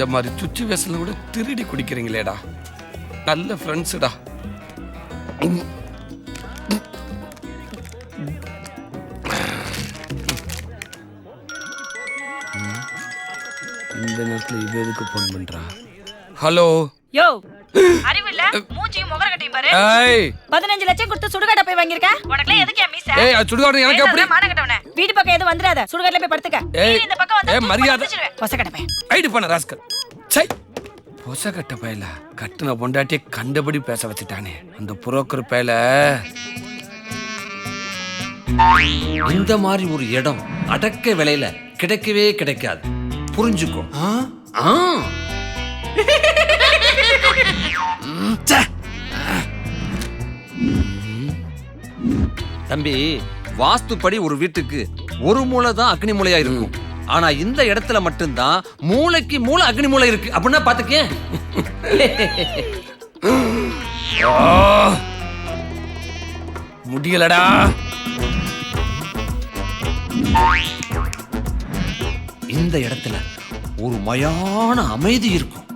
இந்த மாதிரி சுச்சுவேஷன்ல கூட திருடி குடிக்கிறீங்களேடா. நல்ல ஃப்ரெண்ட்ஸுடா. இந்த நேரத்தில் இது எதுக்கு ஃபோன் பண்றா? ஹலோ யோ, அறிவில்ல மூஞ்சியும் முகரக்கட்டையும் பாரு. ஏய் 15 லட்சம் கொடுத்து சுடுகாட்ட போய் வாங்கிருக்க. உனக்குலாம் எதுக்கு மீச? ஏய் அது சுடுகாடு எனக்கு எப்படி? மானகட்டவனே. வீட்டு பக்கம் எது வந்துராத. சுடுகாட்ல போய் படுத்துக்க. ஏய் இந்த பக்கம் வந்தா ஏய் மரியாதை. பொசக்கட்ட போய். ஐடி பண்ண ராஸ்கல். சை. பொசக்கட்ட பயல கட்டுன பொண்டாட்டியை கண்டபடி பேச வச்சுட்டானே அந்த புரோக்கர் பயல. இந்த மாதிரி ஒரு இடம் அடக்க விலையில கிடைக்கவே கிடைக்காது. புரிஞ்சுக்கோ. தம்பி, வாஸ்துப்படி ஒரு வீட்டுக்கு ஒரு மூலை தான் அக்னி மூலையா இருக்கும். ஆனா இந்த இடத்துல மட்டும்தான் மூளைக்கு மூளை அக்னி மூலை இருக்கு. அப்படின்னா பாத்துக்கேன். முடியலடா. இந்த இடத்துல ஒரு மயான அமைதி இருக்கும்.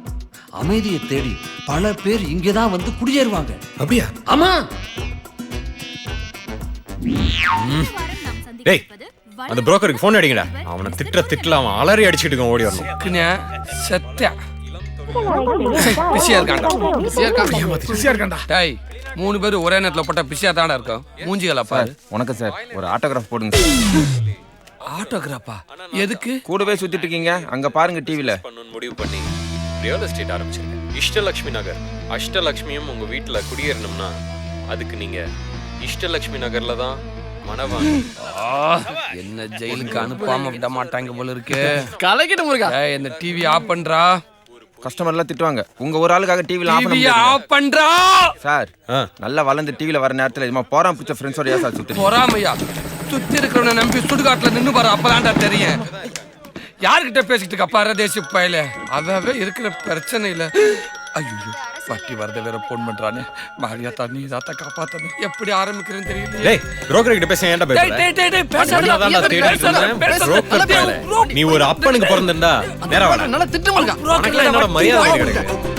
அமைதியை தேடி பல பேர் இங்கதான் வந்து குடியேறுவாங்க. அப்படியா? ஆமா. டேய், அந்த புரோக்கருக்கு ஃபோன் அடிங்கடா. அவனை திட்டல அவன் அலறி அடிச்சிட்டு ஓடி வரணும். சத்யா பிஸியா இருக்காண்டா. டேய் 3 பேர் ஒரே நேரத்துல போட்டா பிஸியா தானே இருக்கும். மூஞ்சிகளா பாரு. வணக்கம் சார், ஒரு ஆட்டோகிராஃப் போடுங்க சார். ஆட்டோகிராஃபா? எதுக்கு? கூடவே சுத்திட்டு இருக்கீங்க, அங்க பாருங்க டிவில. முடிவு பண்ணி ரியல் எஸ்டேட் ஆரம்பிச்சிருக்கேன். இஷ்டலட்சுமி நகர். அஷ்டலட்சுமியும் உங்க வீட்டுல குடியேறணும்னா அதுக்கு நீங்க இஷ்டலட்சுமி நகர்ல தான் மனவாங்க. என்ன ஜெயிலுக்கு அனுப்பாம விட மாட்டாங்க போல இருக்கு. கலக்கிட்டு முருகா. ஏய் இந்த டிவி ஆஃப் பண்றா. கஸ்டமர்லாம் திட்டுவாங்க. உங்க ஒரு ஆளுக்காக டிவில ஆஃப் டிவி ஆஃப் பண்றா. சார், நல்லா வளர்ந்து டிவில வர நேரத்துல இதுமா போறான் பிடிச்ச ஃப்ரெண்ட்ஸோட ஏன் சார் சுத்தி? பொறாமையா? சுத்தி இருக்கிறவனை நம்பி சுடுகாட்டுல நின்னு பாரு, அப்பதான்டா தெரியும். யாருக்கிட்ட பேசிட்டு இருக்க பரதேசி பயல. அதாவே இருக்கிற பிரச்சனை இல்ல. ஐயோ வட்டி வரத வேற போன் பண்றானே. மாரியா தண்ணி தாத்தா காப்பாத்தணும். எப்படி ஆரம்பிக்கிறேன்னு தெரியல. டேய், புரோக்கர் கிட்ட பேச ஏன்டா பேசுற? டேய் பேசாத. நீ ஒரு அப்பனுக்கு பிறந்தடா. நேரா வாடா. நல்லா திட்டு முருகா. உனக்கு என்னோட மரியாதை கிடையாது.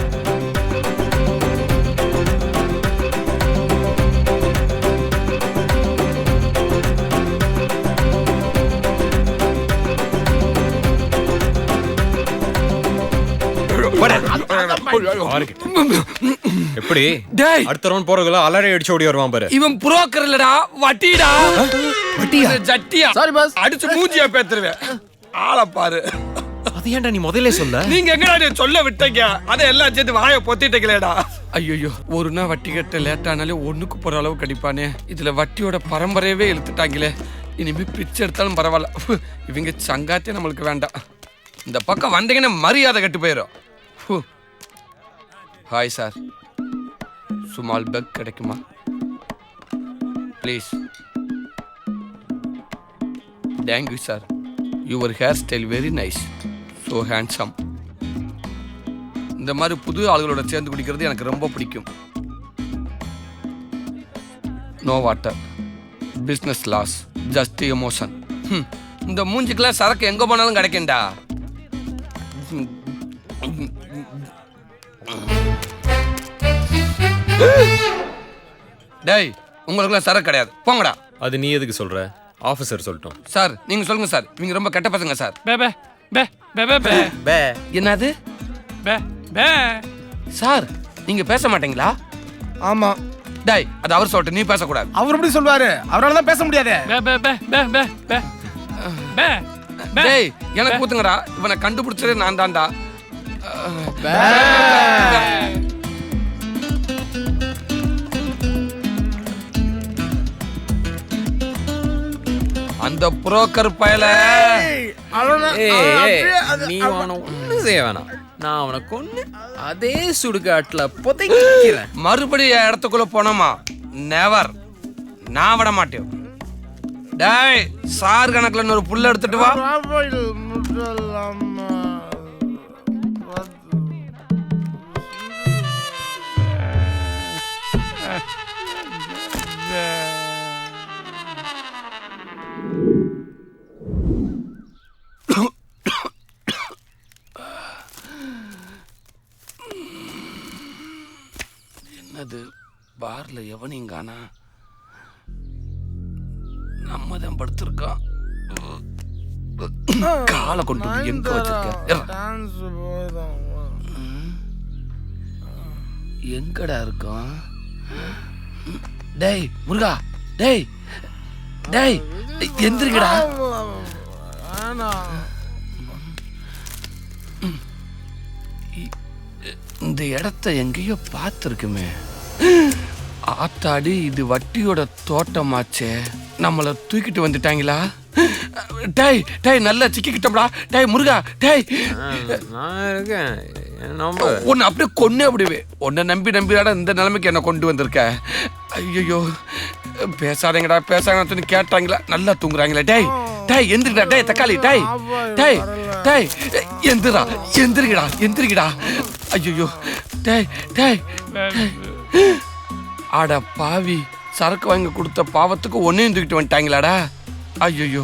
எப்படி அடுத்த ரவுண்ட் போறதுல அலறி அடிச்சு ஓடி வருவான் பாரு. இவன் புரோக்கர் இல்லடா, வட்டிடா. வட்டியா? ஜட்டியா. Sorry boss. அடிச்சு மூஞ்சியா பேத்துருவேன். ஆள பாரு. அது ஏன்டா நீ முதல்ல சொல்ல? நீங்க எங்கடா சொல்ல விட்டீங்க? அத எல்லாம் சேர்த்து வாயை பொத்திட்டீங்களேடா. ஐயோ, ஒரு நாள் வட்டி கட்ட லேட் ஆனாலே ஒண்ணுக்கு போற அளவு கடிப்பானே. இதுல வட்டியோட பரம்பரையவே இழுத்துட்டாங்களே. இனிமே பிச்சை எடுத்தாலும் பரவாயில்ல. இவங்க சங்காத்தே நம்மளுக்கு வேண்டாம். இந்த பக்கம் வந்தீங்கன்னா மரியாதை கட்டு போயிடும். ஹாய் சார், சுமால் பெக் கிடைக்குமா please? Thank you sir, your hair style very nice, so handsome. இந்த மாதிரி புது ஆளுகளோட சேர்ந்து குடிக்கிறது எனக்கு ரொம்ப பிடிக்கும். No water, business loss, just emotion. இந்த மூஞ்சிக்கெல்லாம் சரக்கு எங்கே போனாலும் கிடைக்கும்டா. டேய், உங்களுக்குலாம் சரக்கு கிடையாது, போங்கடா. அது நீ எதுக்கு சொல்ற? ஆபீசர் சொல்லட்டும். சார் நீங்க சொல்லுங்க சார், இவங்க ரொம்ப கெட்ட பசங்க சார். பே பே பே பே பே பே பே. என்னது பே பே? சார் நீங்க பேச மாட்டீங்களா? ஆமா. டேய், அது அவர் சொல்லிட்டு நீ பேசக்கூடாது. அவர் எப்படி சொல்வாரு? அவரால தான் பேச முடியாது. பே பே பே பே பே பே பே. டேய், எனக்கு ஊத்துங்கடா. இவனை கண்டுபிடிச்சதே நான் தான்டா. அந்த புரோக்கர் பயல. நீ அவனை ஒண்ணு செய்ய வேணாம். நான் அவனை கொன்னு அதே சுடுகாட்டுல புதைக்கிறேன். மறுபடியும் என் இடத்துக்குள்ள போனோமா? நெவர். நான் விட மாட்டேன். டேய், சார் கணக்குல இன்னொரு புல்ல எடுத்துட்டு வா. என்னது பார்ல எவனையும் காணா, நம்ம தான் படுத்திருக்கோம். காலை கொண்டு போய் எங்க வச்சிருக்க? எங்கடா இருக்கும்? டேய் முருகா, டேய் டேய் எந்திரிக்கடா. இந்த இடத்த எங்கேயோ பார்த்துருக்குமே. ஆத்தாடி, இது வட்டியோட தோட்டமாச்சே. நம்மளை தூக்கிட்டு வந்துட்டாங்களா? டேய் டேய் நல்லா சிக்கிக்கிட்டோம்டா. டேய் முருகா, டேய் நான் இருக்கேன். உன்னை அப்படியே கொன்னே அப்படிவே. உன்னை நம்பிடாட இந்த நிலைமைக்கு என்ன கொண்டு வந்திருக்க? ஐயோ, பேசாதீங்கடா பேசாங்கன்னு கேட்டாங்களா? நல்லா தூங்குறாங்களே. டேய் டேய் எந்திரிடா. டேய் தக்காளி, டேய் டேய் டேய் எந்திரா, எந்திரிக்கடா. ஐயோ டேய் டேய் ஆட பாவி, சரக்கு வாங்கி கொடுத்த பாவத்துக்கு ஒன்னையும் தூக்கிட்டு வந்துட்டாங்களாடா. ஐயோ,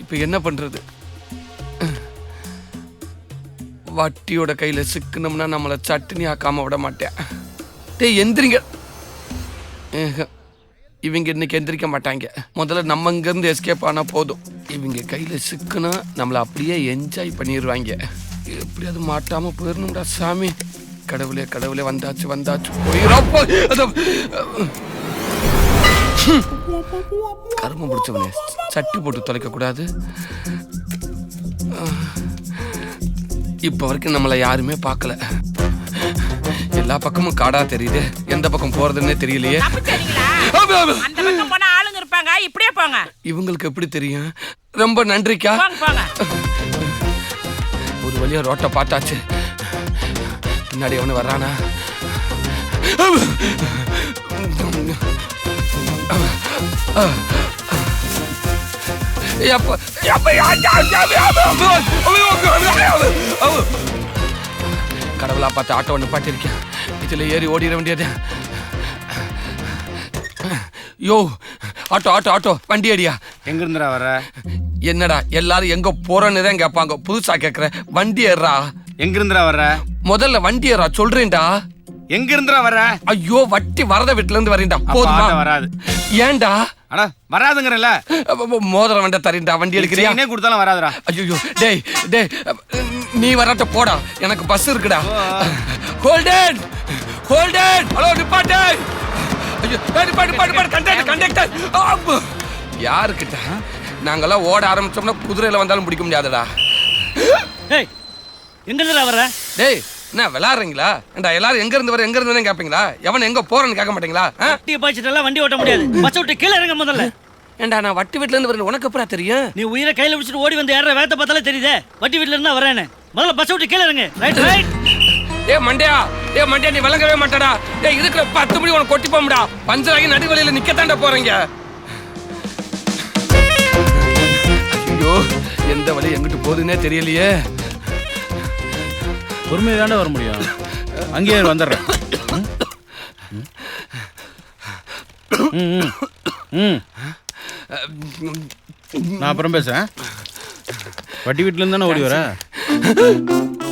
இப்போ என்ன பண்றது? வட்டியோட கையில சிக்கணும்னா நம்மளை சட்னி ஆக்காம விட மாட்டேன். டேய் எந்திரிங்க. இவங்க இன்னைக்கு எந்திரிக்க மாட்டாங்க. முதல்ல நம்ம இங்கேருந்து எஸ்கேப் ஆனால் போதும். இவங்க கையில் சிக்கனா நம்மளை அப்படியே என்ஜாய் பண்ணிடுவாங்க. எப்படியாவது மாட்டாம போயிடணும்டா சாமி. கடவுளே வந்தாச்சு போயிடப்போ. கரும பிடிச்சவனே, சட்டி போட்டு தொலைக்க கூடாது. இப்ப வரைக்கும் நம்மளை யாருமே பார்க்கல. எல்லா பக்கமும் காடா தெரியுது, எந்த பக்கம் போறதுன்னே தெரியலையே. அந்த பக்கம் போனா ஆளுங்க இருப்பாங்க, இப்படியே போங்க. இவங்களுக்கு எப்படி தெரியும்? ரொம்ப நன்றிக்கா. ஒரு வழியா ரோட்டை பார்த்தாச்சு. பின்னாடி அவனு வர்றானா? கடவுளா பார்த்து ஆட்டோ ஒன்று பாட்டிருக்கேன். இதுல ஏறி ஓடிட வேண்டியது. யோ ஆட்டோ வண்டி அடியா. எங்க இருந்துடா வர? என்னடா எல்லாரும் எங்க போறன்னு தான் கேட்பாங்க. புதுசா கேக்குற, வண்டி ஏறா. எங்க இருந்துடா வர? முதல்ல வண்டி ஏறா சொல்றேன்டா. எங்க இருந்துடா வர? ஐயோ, வட்டி வரத வீட்டுல இருந்து வரேன்டா. போதுமா? வராது. ஏன்டா? அட வராதுங்கறல. மோதிரம் வேண்டா தரேன்டா. வண்டி எடுக்கிறியா? என்ன கொடுத்தாலும் வராதுடா. ஐயோ டேய் நீ வராட்ட போடா, எனக்கு பஸ் இருக்குடா. ஹோல்டன் ஹலோ நிப்பாட்டு. ஐயோ நிப்பாட்டு கண்டக்டர். யாருக்கிட்ட? நாங்கெல்லாம் ஓட ஆரம்பிச்சோம்னா குதிரையில வந்தாலும் பிடிக்க முடியாதுடா. டேய் எங்க இருந்துடா வர? டேய் என்ன விளையாடுறீங்களா? எல்லாரும் எங்க இருந்து கேட்பீங்களா? எவன் எங்க போறன்னு கேட்க மாட்டீங்களா? வட்டியை பாய்ச்சிட்டெல்லாம் வண்டி ஓட்ட முடியாது. பஸ் விட்டு கீழே இறங்க முதல்ல. ஏண்டா நான் வட்டி வீட்டுல இருந்து வரேன், உனக்கு எப்படா தெரியும்? நீ உயிரை கையில பிடிச்சிட்டு ஓடி வந்து ஏற வேகத்தை பார்த்தாலே தெரியுதே வட்டி வீட்டுல இருந்தா வரேன்னு. முதல்ல பஸ் விட்டு கீழே இறங்க. ரைட். ஏ மண்டையா நீ விளங்கவே மாட்டடா. இருக்கிற 10 மணி உனக்கு கொட்டி போம்டா. பஞ்சராகி நடுவழியில நிக்கத்தாண்ட போறீங்க. ஐயோ, எந்த வழி எங்கிட்டு போகுதுன்னே தெரியலையே. பொறுமையா தாண்டா வர முடியும். அங்கேயே வந்துடுறேன். நான் அப்புறம் பேசுறேன். வட்டி வீட்டுல இருந்து தானே ஓடி வர?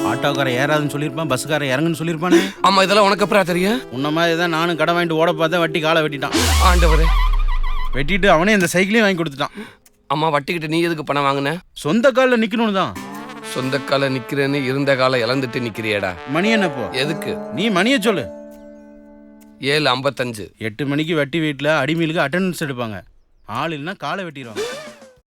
ஆட்டோக்காரன் ஏறாதுன்னு சொல்லியிருப்பான், பஸ்ஸுக்காரன் இறங்குன்னு சொல்லியிருப்பானே. ஆமா, இதெல்லாம் உனக்கு அப்புறம் தெரியும். உன்ன மாதிரி தான் நானும் கடை வாங்கிட்டு ஓட பார்த்தேன். வட்டி காலை வெட்டிட்டான். ஆண்டவரே. வெட்டிட்டு அவனே இந்த சைக்கிளையும் வாங்கி கொடுத்துட்டான். அம்மா, வட்டிக்கிட்ட நீ எதுக்கு பணம் வாங்கின? சொந்த காலில் நிக்கணும்னு தான். சொந்த கால நிக்கிறேன்னு இருந்த கால இழந்துட்டு நிக்கிறியடா. மணி என்னப்போ? எதுக்கு? நீ மணியை சொல்லு. 7:55. 8 மணிக்கு வட்டி வீட்டில் அடிமீலுக்கு அட்டெண்டன்ஸ் எடுப்பாங்க. ஆள் இல்லைன்னா காலை வெட்டிடுவாங்க.